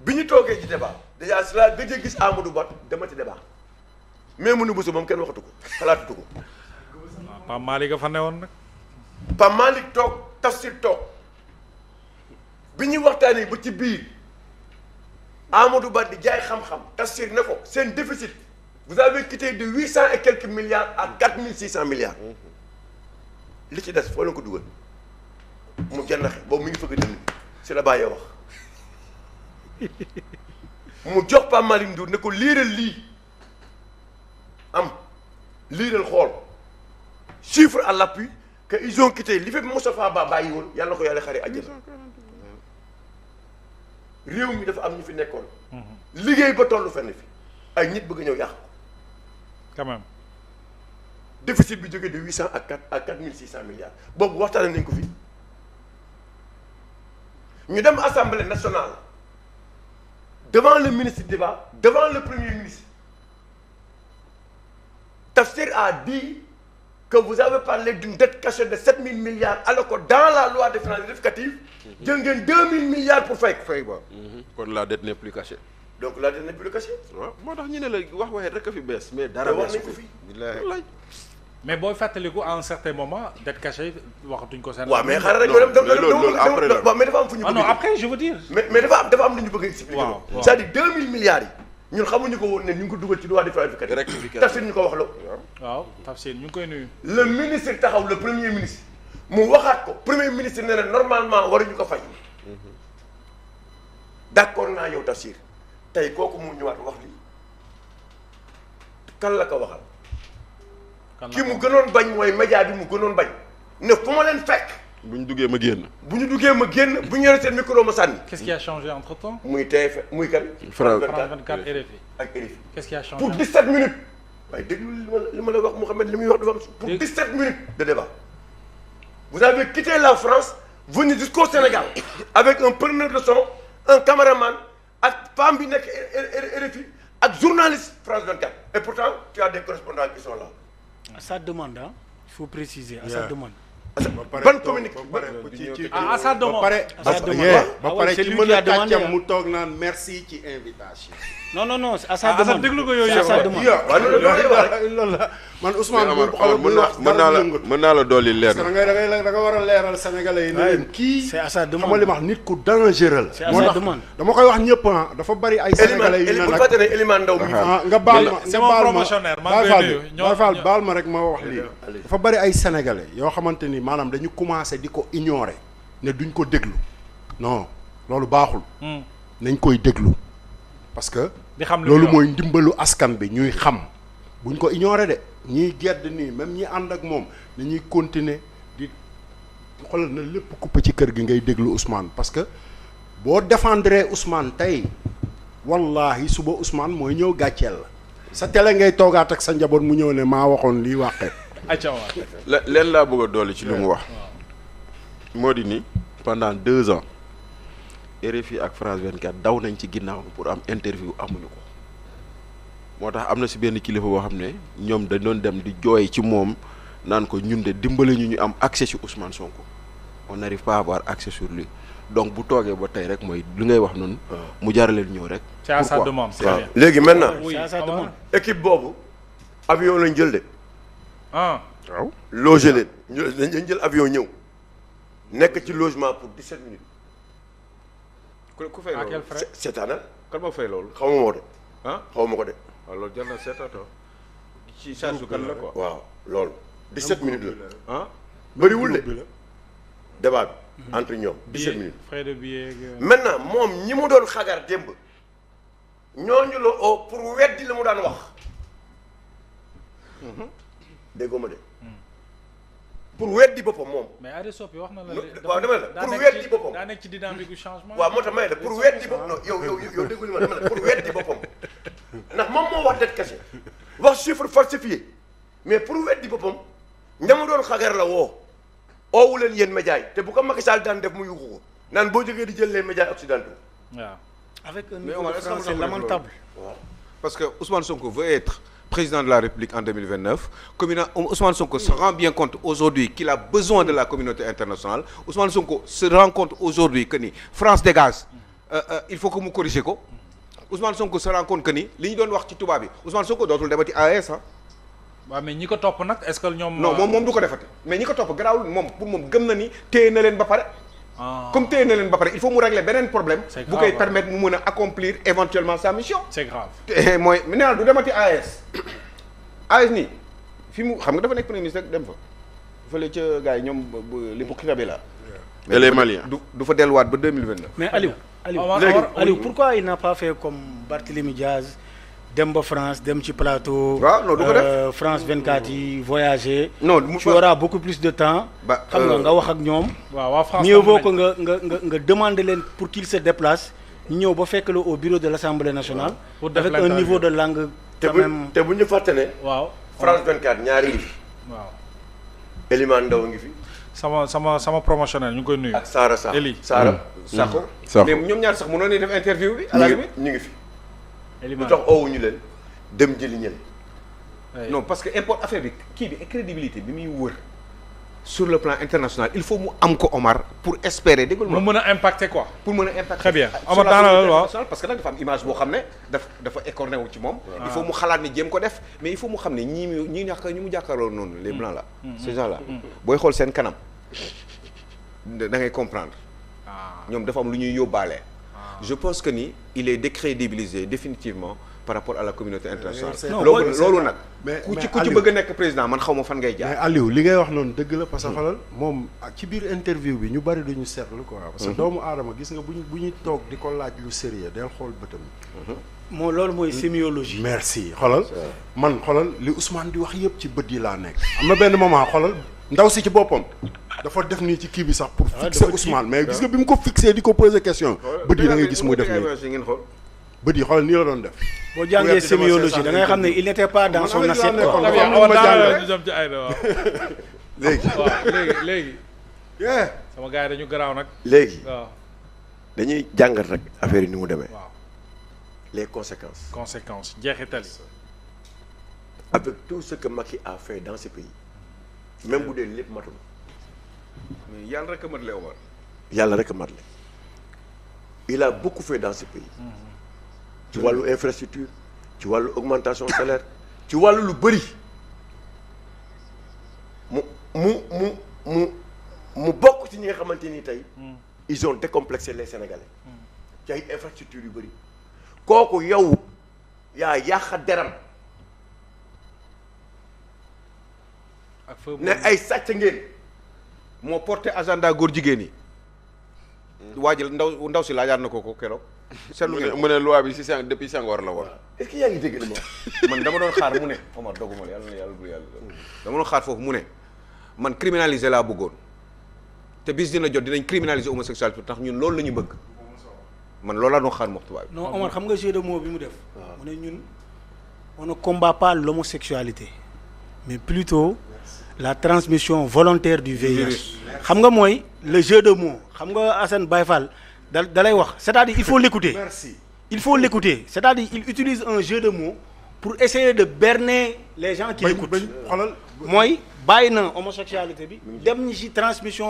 bi ñu toogee ci débat déjà si la gëj a gis Amadou Ba dama ci débat mais mënu bësu moom kenn waxatu ko xalaatutu ko. Pape Malick a fa newoon nag. Pape Malick toog Tafsir toog bi ñuy waxtaanee ba ci biir Amadou Ba di jaay xam-xam Tafsir ne ko seen déficit vous avez quitté de 800 et quelques milliards à 4600 milliards li ci des foo leen ko dugal mu jëndaxe boobu mu ngi fëgg dënn bi si la bàyyee wax mu jox Pape Malick Ndour ne ko liiral lii am liiral xool chiffre à l'appui que ils ont quitté li fi Moustapha Ba bàyyi woon yàlla na ko yàlla xare àjjana réew mi dafa am ñu fi nekkoon liggéey ba tollu fenn fi ay nit bëgg ñëw yàq ko quand même déficit bi jógee de 800 à 4600 milliards boobu waxtaanee nañ ko fi ñu dem assemblée nationale devant le ministre du débat devant le premier ministre Tafsir a dit que vous avez parlé d'une dette cachée de 7000 milliards alors que dans la loi de finances rectificative jël ngeen 2000 milliards pour fay ba kon la dette n'est plus cachée. donc la dette n'est plus cachée. waaw moo tax ñu ne la wax waxee rek a fi bees mais dara wax nañ beesu ko fi. fi. mais booy fàttaliku à un certain moment dette cachée waxatuñ ko seen. waaw mais xaaral rek loolu après la waaw mais dafa am fu ñu ah bëgg non après je veux dire. mais dafa am lu ñu bëgg a expliquer. waaw waaw c'est-à-dire 2000 milliards yi ñun xamuñu ko woon ne ñu ngi ko dugal ci loi de finances rectificative. Tafsir ñu ko wax la. waaw Tafsir ñu ngi koy nuyu. le ministre taxaw le premier ministre mu waxaat ko premier ministre ne la normalement waruñu ko fay. d'accord naa yow Tafsir tey kooku mu ñëwaat wax lii kan la ko waxal. ki mu gënoon bañ mooy média bi mu gënoon bañ. ne fu ma leen fekk. bu ñu duggee ma génn. bu ñu duggee ma génn bu ñu yore seen micro ma sànni. Qu'est-ce qui a changé entre temps. muy TF muy kan. France 24 RFI. ak RFI. Qu'est-ce qui a changé. pour 17 minutes. waaye déglu li ma la wax Mouhamed li muy wax dafa am pour 17 minutes de débat. vous avez quitté la France venu jusqu'au Sénégal avec un preneur de son un caméraman ak femme bi nekk RFI ak journaliste France 24 et pourtant tu as des correspondants qui sont là. À sa demande, hein? Il faut préciser, à sa demande. ban communiqué à sa demande. ba pare ci mën a kàccam mu toog naan merci ci invitation. Non, à sa demande. déglu ko yooyu à sa demande. loolu la man Ousmane bu mën naa la dolli leer parce que da nga war a leeral Sénégalais yi ne leen kii C'est à sa xam demande. nga li ma wax nit ku dangereux la. C'est à moo sa tax demande. dama koy wax ñëpp ah dafa bari ay Sénégalais yu ne bu nag fàtte ne Elimane Ndaw mi nga baal ma c'est nga mon baal ma promotionnaire, maa ngi koy nuyu. Baye Fall baal ma rek ma wax lii dafa bari ay Sénégalais yoo xamante ni maanaam dañu commencé di ko ignorer ne duñ ko déglu non loolu baaxul nañ koy déglu parce que di xam li loolu muy mooy ndimbalu askan bi ñuy xam buñ ko ignorer de ñiy gedd nii même ñi ànd ak moom dañuy continuer di xoolal na lépp coupé ci kër gi ngay déglu Ousmane parce que boo défendre Ousmane tey wallahi suba Ousmane mooy ñëw gàcceel la sa télé ngay toogaat ak sa njaboot mu ñëw ne maa waxoon lii wàqee acca waay. leen laa bëgg a dolli ci lu mu wax moo di ni pendant 2 ans RFI ak France 24 daw nañ ci ginnaaw pour am interview amuñu ko moo tax am na si benn kilifa boo xam ne ñoom dañ doon dem di jooy ci moom naan ko ñun de dimbali ñu am accès sur Ousmane Sonko on n'arrive pas à avoir accès sur lui donc bu toogee ba tey rek mooy li ngay wax noonu mu jaarale ñëw rek. C'est à sa Pourquoi? demande. Waaw. Très bien. léegi maintenant Oui, C'est à sa ah, demande. équipe boobu avion lañ jël de ah waaw logé leen dañ jël avion ñëw nekk ci logement pour 17 minutes ku fay à quel frais. seetaanal kan moo fay loolu xaw ma moo de ah xaw ma ko de waaw loolu jar na seetaatoo ci charge kan la quoi waaw loolu 17 minutes la ah bëriwul de débat bi entre ñoom 17 minutes frais de billet. maintenant moom ñi mu doon xagar démb ñooñu la oo pour weddi la mu daan wax déggoo ma de pour weddi boppam moom mais Adi Sopi wax na la. waaw dama la pour weddi boppam daa nekk ci dynamique du changement. waaw moo tax may la pour weddi boppam non yow déggul ma dama la pour weddi boppam ndax moom moo wax dette cachée wax chiffre falsifié mais pour weddi boppam ña mu doon xagar la woo oowu leen yéen médias yi te bu ko Macky Sall daan def mu yuuxu ko naan boo jógee di jël les médias occidentaux waaw. Avec un Mais niveau Omar, de est-ce que français vous en lamentable. Parce que Ousmane Sonko veut être président de la République en 2029. Ousmane Sonko se rend bien compte aujourd'hui qu'il a besoin de la communauté internationale. Ousmane Sonko se rend compte aujourd'hui que ni France dégage il faut que mu corriger ko Ousmane Sonko se rend compte que ni li ñu doon wax ci tubaab bi Ousmane Sonko dootul demati AES ah. waaw mais ñi ko topp nag est-ce que ñoom. non moom du ko defati mais ñi ko topp garaawul moom pour moom gëm na ni téye na leen ba pare. comme téye na leen ba pare il faut mu régler beneen problème. bu koy permettre mu mën a accomplir éventuellement sa mission. c'est grave. te mooy nee naa du demati AES. AES nii fi mu xam nga dafa nekk premier ministre rek dem fa. fële ca gars yi ñoom li Burkina la. et les Maliens. du fa delluwaat ba 2029. mais Aliou. Aliou pourquoi il n'a pas fait comme Barthélémy Diaz dem ba France dem ci plateau. waaw non du ko def France 24 yi voyager. non tu auras beaucoup plus de temps. xam nga wax ak ñoom. waaw France mieux vaut que nga demander leen pour qu'ils se déplacent ñu ñëw ba fekk la au bureau de l'Assemblée nationale. pour def avec un niveau de langue. quand même te bu ñu fàtte ne. waaw France 24 ñaari ngi fi. waaw. Elimane Ndaw ngi fi. sama promotionnel ñu ngi koy nuyu. ak Sara Sakho Eli Sara Sakho. Sakho mais ñoom ñaar sax mënoon nañu def interview bi. à la limite ñu ngi fi. lu Elimane tax oowuñu leen dem jëli ñële. non parce que import affaire bi kii bi crédibilité bi muy wër sur le plan international il faut mu am ko Omar pour espérer dégg nga mu mën a impacter quoi. pour mën a impacter. Très bien sur Omar la daana communauté waaw internationale parce que nag dafa am image boo xam ne dafa écorné wu ci moom. il faut mu xalaat ni jéem ko def mais il faut mu xam ne ñi mu jàkkaarloo noonu les blancs là. ces gens là booy xool seen kanam da ngay comprendre. ñoom dafa am lu ñuy yóbbaale. je pense que ni il est décrédibilisé définitivement par rapport à la communauté internationale. loolu nag. ku ci bëgg a nekk président man xaw ma fan ngay jaar. mais Aliou li ngay wax noonu dëgg la parce que xoolal moom ci biir interview bi ñu bari duñu seetlu quoi. parce que doomu aadama gis nga bu ñuy toog di ko laaj lu sérieux del xool bëtam. moo loolu mooy sémiologie. merci xoolal man xoolal li Ousmane di wax yëpp ci bët yi laa nekk. am na benn moment xoolal ndaw si ci boppam dafa def nii ci kii bi sax pour fixer Ousmane mais gis nga bi mu ko fixé di ko poser question bët yi da ngay gis muy def nii bët yi xoolal nii la doon def. boo jàngee sémiologie da ngay xam ne il n'était pas dans son assiette quoi. léegi sama gars yi dañu garaaw nag. léegi waaw dañuy jàngat rek affaire yi ni mu demee. waaw les conséquences. jeexital yi. avec tout ce que Macky a fait dans ce pays même bu dee lépp matul. mais yàlla rek a mat le Omar. yàlla rek a mat le il a beaucoup fait dans ce pays. ci wàllu infrastructure ci wàllu augmentation salaire ci wàllu lu bëri mu bokk ci ñi nga xamante ni tey ils ont décomplexé les Sénégalais ci ay infrastructure yu bëri kooku yow yaa yàq deram ak feu ne ay sàcc ngeen moo porté agenda góor jigéen yi. waajal ndaw si laajaat na ko keroog. seetlu ngeen mu ne loi bi si depuis Senghor la woon. est-ce que yaa ngi dégg li ma man dama doon xaar mu ne Omar doguma la yàlla bu yàlla dama doon xaar foofu mu ne man criminaliser laa bëggoon te bis dina jot dinañ criminaliser homosexualité tax ñun loolu la ñu bëgg man loolu laa doon xaar moom tubaab bi. non Omar xam nga jeu de mots bi mu def. mu ne ñun on ne combat pas l'homosexualité mais plutôt la transmission volontaire du VIH. xam nga mooy le jeu de mots xam nga Assane Baye Fall da lay wax c'est-à-dire il faut l'écouter. merci. Il faut l'écouter c'est-à-dire il utilise un jeu de mots pour essayer de berner les gens qui l'écoutent mooy bàyyi na homosexualité bi dem ñi ci transmission